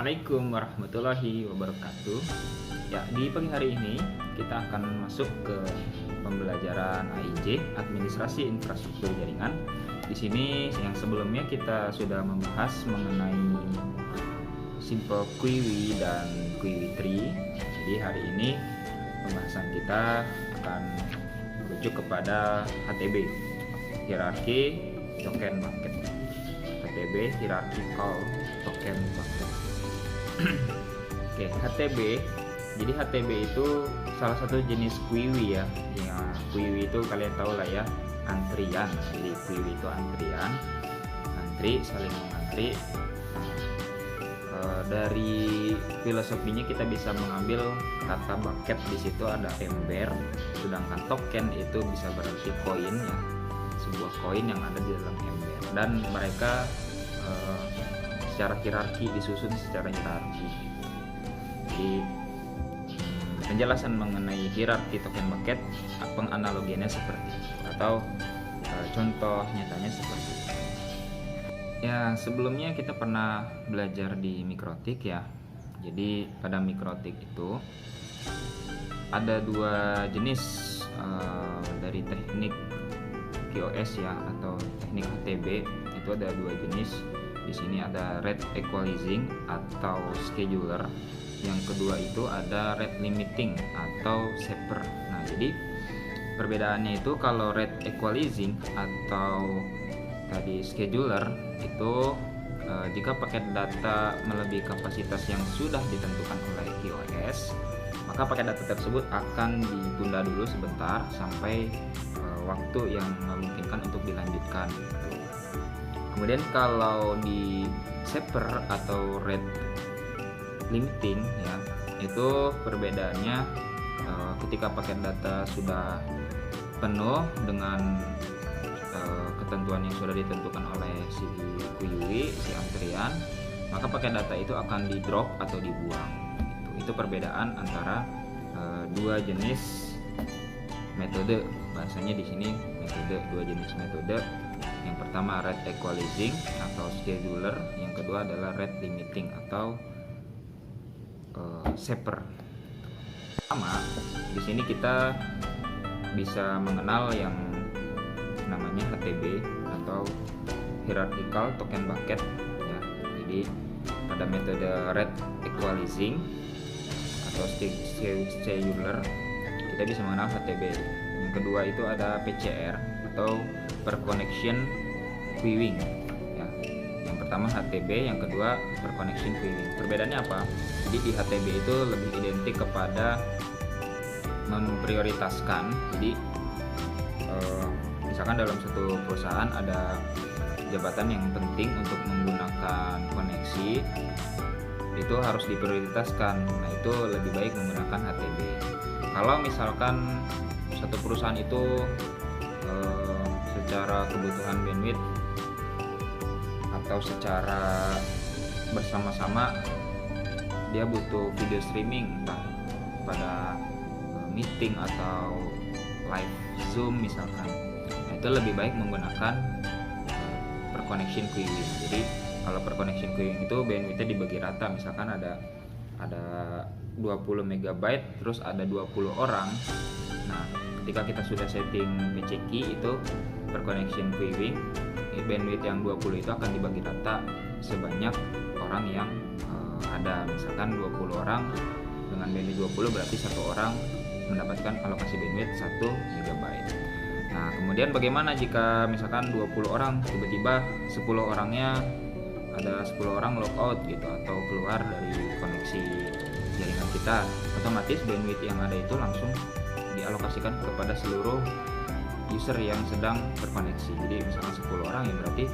Assalamualaikum warahmatullahi wabarakatuh. Ya, di pagi hari ini kita akan masuk ke pembelajaran AIJ, Administrasi Infrastruktur Jaringan. Di sini yang sebelumnya kita sudah membahas mengenai simple QUI dan QUI tree. Jadi hari ini pembahasan kita akan merujuk kepada HTB, hierarki token bucket. HTB, hierarchical token bucket. Oke, HTB. Jadi HTB itu salah satu jenis QUI ya. Ya, QUI itu kalian tahu lah ya, antrian. Jadi QUI itu antrian, antri, saling mengantri. Dari filosofinya kita bisa mengambil kata bucket, di situ ada ember, sedangkan token itu bisa berarti koin ya, sebuah koin yang ada di dalam ember, dan mereka secara hierarki, disusun secara hierarki. Jadi penjelasan mengenai hierarki token bucket, penganalogiannya seperti itu, atau contoh nyatanya seperti itu. Ya, sebelumnya kita pernah belajar di mikrotik ya. Jadi pada mikrotik itu ada dua jenis dari teknik QoS ya, atau teknik HTB itu ada dua jenis. Di sini ada rate equalizing atau scheduler. Yang kedua itu ada rate limiting atau shaper. Nah, jadi perbedaannya itu kalau rate equalizing atau tadi scheduler itu jika paket data melebihi kapasitas yang sudah ditentukan oleh QoS, maka paket data tersebut akan ditunda dulu sebentar sampai waktu yang memungkinkan untuk dilanjutkan. Kemudian kalau di shaper atau rate limiting ya, itu perbedaannya ketika paket data sudah penuh dengan ketentuan yang sudah ditentukan oleh si QUI, si antrian, maka paket data itu akan di drop atau dibuang. Itu perbedaan antara dua jenis metode. Bahasanya di sini metode, dua jenis metode. Yang pertama rate equalizing atau scheduler, yang kedua adalah rate limiting atau shaper. Sama, di sini kita bisa mengenal yang namanya HTB atau hierarchical token bucket ya. Jadi pada metode rate equalizing atau scheduler kita bisa mengenal HTB. Yang kedua itu ada PCR atau per connection queuing ya. Yang pertama HTB, yang kedua per connection queuing. Perbedaannya apa? Jadi di HTB itu lebih identik kepada memprioritaskan. Jadi misalkan dalam satu perusahaan ada jabatan yang penting untuk menggunakan koneksi, itu harus diprioritaskan. Nah, itu lebih baik menggunakan HTB. Kalau misalkan satu perusahaan itu secara kebutuhan bandwidth atau secara bersama-sama dia butuh video streaming, entah pada meeting atau live Zoom misalkan, nah, itu lebih baik menggunakan per connection queuing. Jadi kalau per connection queuing itu bandwidthnya dibagi rata, misalkan ada 20 MB terus ada 20 orang. Nah, ketika kita sudah setting PCQ itu per connection queuing, bandwidth yang 20 itu akan dibagi rata sebanyak orang yang ada. Misalkan 20 orang dengan bandwidth 20, berarti satu orang mendapatkan alokasi bandwidth 1 MB. Nah, kemudian bagaimana jika misalkan 20 orang tiba-tiba 10 orangnya ada 10 orang logout gitu atau keluar dari koneksi jaringan kita, otomatis bandwidth yang ada itu langsung dialokasikan kepada seluruh user yang sedang terkoneksi. Jadi misalkan 10 orang ya berarti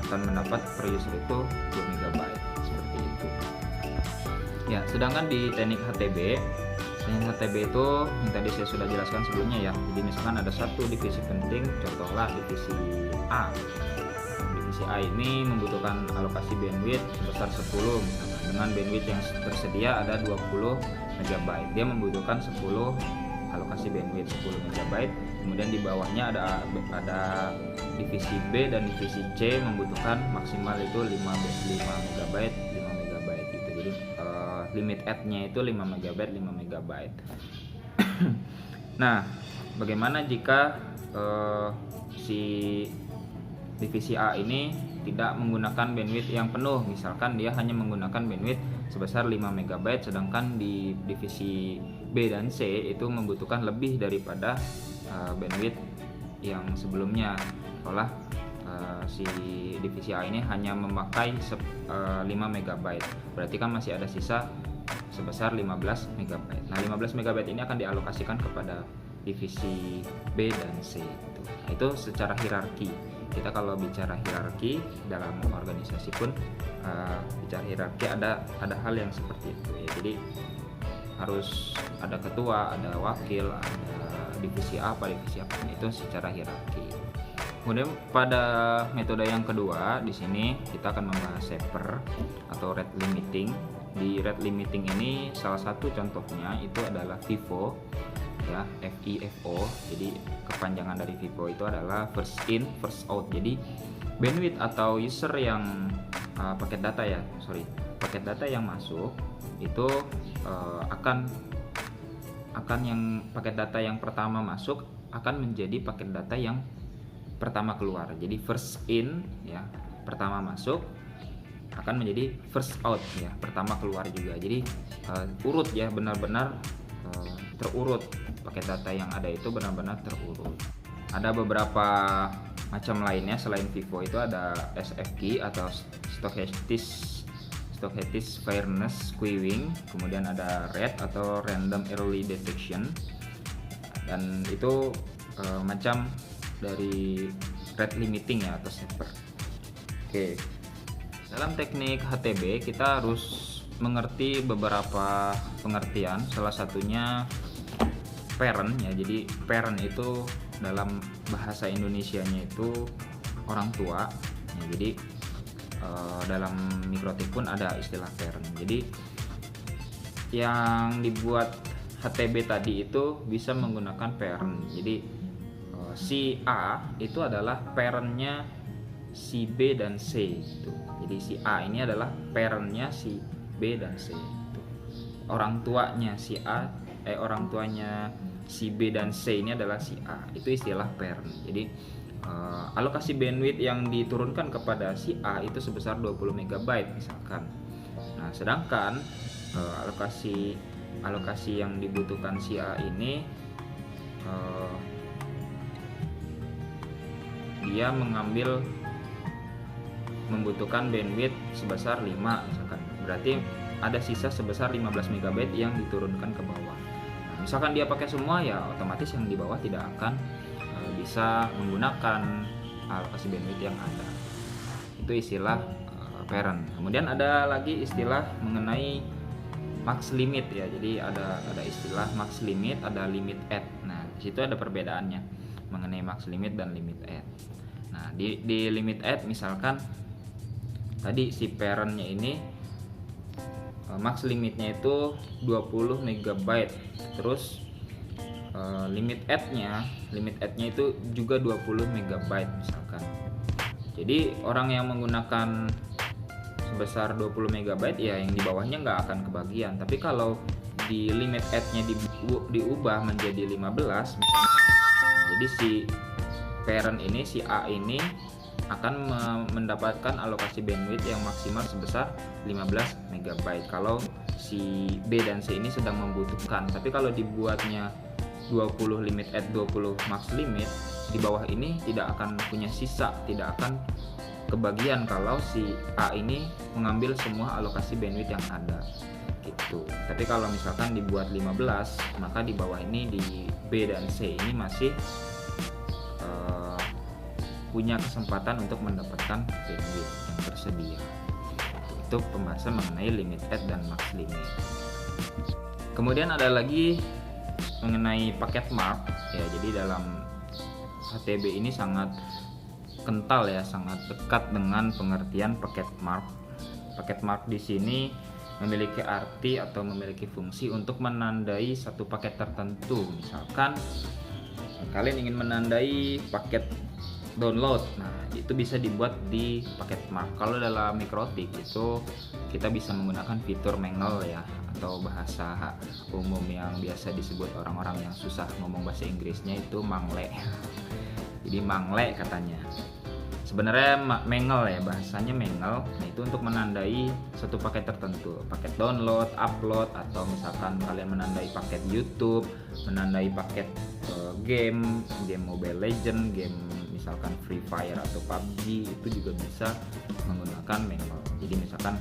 akan mendapat per user itu 2 MB seperti itu. Ya, sedangkan di teknik HTB itu yang tadi saya sudah jelaskan sebelumnya ya. Jadi misalkan ada satu divisi penting, contohlah divisi A. Divisi A ini membutuhkan alokasi bandwidth sebesar 10 misalkan. Dengan bandwidth yang tersedia ada 20 MB. Dia membutuhkan 10 alokasi bandwidth 10 MB. Kemudian di bawahnya ada divisi B dan divisi C membutuhkan maksimal itu 5 MB gitu. Jadi limit add-nya itu 5 MB 5 MB. Nah, bagaimana jika si divisi A ini tidak menggunakan bandwidth yang penuh? Misalkan dia hanya menggunakan bandwidth sebesar 5 MB, sedangkan di divisi B dan C itu membutuhkan lebih daripada bandwidth yang sebelumnya. Seolah si divisi A ini hanya memakai 5 MB, berarti kan masih ada sisa sebesar 15 MB. Nah, 15 MB ini akan dialokasikan kepada divisi B dan C. Nah, itu secara hierarki. Kita kalau bicara hierarki dalam organisasi pun bicara hierarki ada hal yang seperti itu ya. Jadi harus ada ketua, ada wakil, ada divisi apa, divisi apa, itu secara hierarki. Kemudian pada metode yang kedua di sini kita akan membahas shaper atau rate limiting. Di rate limiting ini salah satu contohnya itu adalah FIFO ya, FIFO. Jadi kepanjangan dari FIFO itu adalah first in first out. Jadi bandwidth atau user yang paket data yang masuk itu akan yang paket data yang pertama masuk akan menjadi paket data yang pertama keluar. Jadi first in ya, pertama masuk akan menjadi first out ya, pertama keluar juga. Jadi urut ya, benar-benar terurut. Paket data yang ada itu benar-benar terurut. Ada beberapa macam lainnya selain FIFO, itu ada SFQ atau Stochastic Fairness Queuing, kemudian ada RAD atau Random Early Detection, dan itu macam dari rate limiting ya atau shaper. Oke. Dalam teknik HTB kita harus mengerti beberapa pengertian, salah satunya parent ya. Jadi parent itu dalam bahasa Indonesianya itu orang tua ya. Jadi dalam mikrotik pun ada istilah parent. Jadi yang dibuat HTB tadi itu bisa menggunakan parent. Jadi si A itu adalah parentnya si B dan C gitu. Jadi si A ini adalah parentnya si B dan C gitu. Orang tuanya si A, orang tuanya si B dan C ini adalah si A. Itu istilah parent. Jadi alokasi bandwidth yang diturunkan kepada si A itu sebesar 20 MB misalkan. Nah, sedangkan alokasi yang dibutuhkan si A ini dia membutuhkan bandwidth sebesar 5 misalkan. Berarti ada sisa sebesar 15 MB yang diturunkan ke bawah. Nah, misalkan dia pakai semua ya otomatis yang di bawah tidak akan bisa menggunakan alokasi bandwidth yang ada. Itu istilah parent. Kemudian ada lagi istilah mengenai max limit ya. Jadi ada istilah max limit, ada limit add. Nah, di situ ada perbedaannya mengenai max limit dan limit add. Nah, di limit add misalkan tadi si parentnya ini max limitnya itu 20 MB. Terus limit add-nya itu juga 20 MB misalkan. Jadi orang yang menggunakan sebesar 20 MB ya yang di bawahnya nggak akan kebagian. Tapi kalau di limit add-nya diubah menjadi 15 misalkan, jadi si parent ini, si A ini akan mendapatkan alokasi bandwidth yang maksimal sebesar 15 MB kalau si B dan C ini sedang membutuhkan. Tapi kalau dibuatnya 20 limit add 20 max limit, di bawah ini tidak akan punya sisa, tidak akan kebagian kalau si A ini mengambil semua alokasi bandwidth yang ada gitu. Tapi kalau misalkan dibuat 15, maka di bawah ini di B dan C ini masih punya kesempatan untuk mendapatkan bandwidth yang tersedia. Itu pembahasan mengenai limit add dan max limit. Kemudian ada lagi mengenai paket mark ya. Jadi dalam HTB ini sangat kental ya, sangat dekat dengan pengertian paket mark. Paket mark di sini memiliki arti atau memiliki fungsi untuk menandai satu paket tertentu. Misalkan kalian ingin menandai paket download, nah itu bisa dibuat di paket mark. Kalau dalam mikrotik itu kita bisa menggunakan fitur manual ya, atau bahasa umum yang biasa disebut orang-orang yang susah ngomong bahasa Inggrisnya itu mangle. Jadi mangle katanya. Sebenarnya mengel ya, bahasanya mengel. Nah, itu untuk menandai suatu paket tertentu, paket download, upload, atau misalkan kalian menandai paket YouTube, menandai paket game Mobile Legend, game misalkan Free Fire atau PUBG, itu juga bisa menggunakan mengel. Jadi misalkan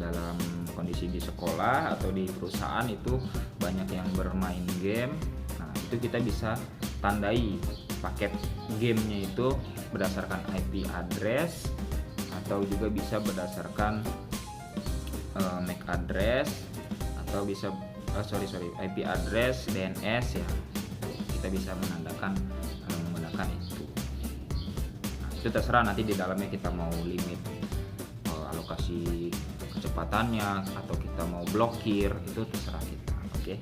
dalam kondisi di sekolah atau di perusahaan itu banyak yang bermain game, nah itu kita bisa tandai paket gamenya itu berdasarkan IP address atau juga bisa berdasarkan MAC address atau bisa IP address, DNS ya. Kita bisa menandakan menggunakan itu. Nah, itu terserah nanti di dalamnya kita mau limit alokasi kecepatannya atau kita mau blokir, itu terserah kita. Oke.